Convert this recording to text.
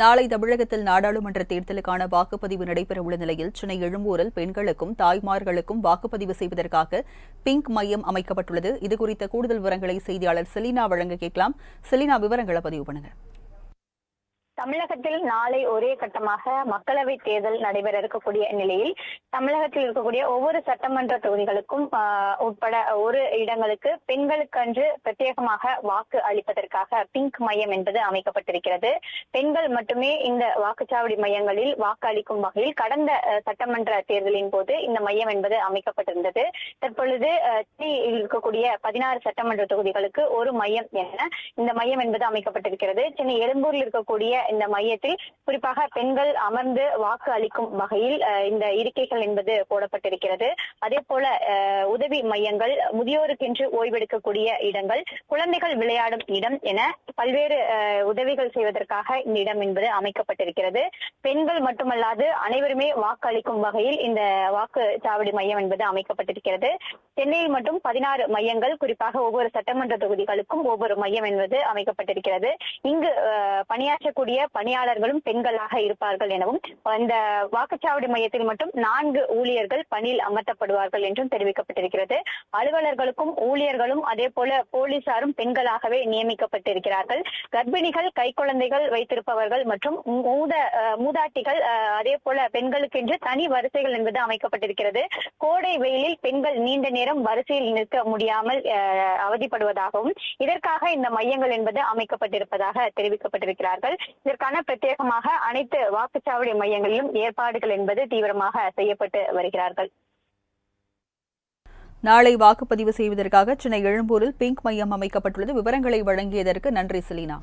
நாளை தமிழகத்தில் நாடாளுமன்ற தேர்தலுக்கான வாக்குப்பதிவு நடைபெறவுள்ள நிலையில் சென்னை எழும்பூரில் பெண்களுக்கும் தாய்மார்களுக்கும் வாக்குப்பதிவு செய்வதற்காக பிங்க் மையம் அமைக்கப்பட்டுள்ளது. இதுகுறித்த கூடுதல் விவரங்களை செய்தியாளர் செலினா வழங்க கேட்கலாம். செலினா, விவரங்களை பதிவு பண்ணுங்க. தமிழகத்தில் நாளை ஒரே கட்டமாக மக்களவை தேர்தல் நடைபெற இருக்கக்கூடிய நிலையில் தமிழகத்தில் இருக்கக்கூடிய ஒவ்வொரு சட்டமன்ற தொகுதிகளுக்கும் உட்பட ஒரு இடங்களுக்கு பெண்களுக்கென்று பிரத்யேகமாக வாக்கு அளிப்பதற்காக பிங்க் மையம் என்பது அமைக்கப்பட்டிருக்கிறது. பெண்கள் மட்டுமே இந்த வாக்குச்சாவடி மையங்களில் வாக்கு அளிக்கும் வகையில் கடந்த சட்டமன்ற தேர்தலின் போது இந்த மையம் என்பது அமைக்கப்பட்டிருந்தது. தற்பொழுது இருக்கக்கூடிய 16 சட்டமன்ற தொகுதிகளுக்கு ஒரு மையம் என இந்த மையம் என்பது அமைக்கப்பட்டிருக்கிறது. சென்னை எழும்பூரில் இருக்கக்கூடிய இந்த மையத்தில் குறிப்பாக பெண்கள் அமர்ந்து வாக்கு அளிக்கும் வகையில் இந்த இருக்கைகள் என்பது போடப்பட்டிருக்கிறது. அதே போல உதவி மையங்கள், முதியோருக்கென்று ஓய்வெடுக்கக்கூடிய இடங்கள், குழந்தைகள் விளையாடும் இடம் என பல்வேறு உதவிகள் செய்வதற்காக இந்த இடம் என்பது அமைக்கப்பட்டிருக்கிறது. பெண்கள் மட்டுமல்லாது அனைவருமே வாக்கு அளிக்கும் வகையில் இந்த வாக்குச்சாவடி மையம் என்பது அமைக்கப்பட்டிருக்கிறது. சென்னையில் மட்டும் 16 மையங்கள், குறிப்பாக ஒவ்வொரு சட்டமன்ற தொகுதிகளுக்கும் ஒவ்வொரு மையம் என்பது அமைக்கப்பட்டிருக்கிறது. இங்கு பணியாற்றக்கூடிய பணியாளர்களும் பெண்களாக இருப்பார்கள் எனவும், இந்த வாக்குச்சாவடி மையத்தில் மட்டும் 4 ஊழியர்கள் பணியில் அமர்த்தப்படுவார்கள் என்றும் தெரிவிக்கப்பட்டிருக்கிறது. அலுவலர்களுக்கும் ஊழியர்களும் அதே போல போலீசாரும் பெண்களாகவே நியமிக்கப்பட்டிருக்கிறார்கள். கர்ப்பிணிகள், கைக்குழந்தைகள் வைத்திருப்பவர்கள் மற்றும் மூதாட்டிகள், அதே போல பெண்களுக்கென்று தனி வரிசைகள் என்பது அமைக்கப்பட்டிருக்கிறது. கோடை வெயிலில் பெண்கள் நீண்ட நேரம் வரிசையில் நிற்க முடியாமல் அவதிப்படுவதாகவும் இதற்காக இந்த மையங்கள் என்பது அமைக்கப்பட்டிருப்பதாக தெரிவிக்கப்பட்டிருக்கிறார்கள். இதற்கான பிரத்யேகமாக அனைத்து வாக்குச்சாவடி மையங்களிலும் ஏற்பாடுகள் என்பது தீவிரமாக செய்யப்பட்டு வருகிறார்கள். நாளை வாக்குப்பதிவு செய்வதற்காக சென்னை எழும்பூரில் பிங்க் மையம் அமைக்கப்பட்டுள்ளது. விவரங்களை வழங்கியதற்கு நன்றி செலினா.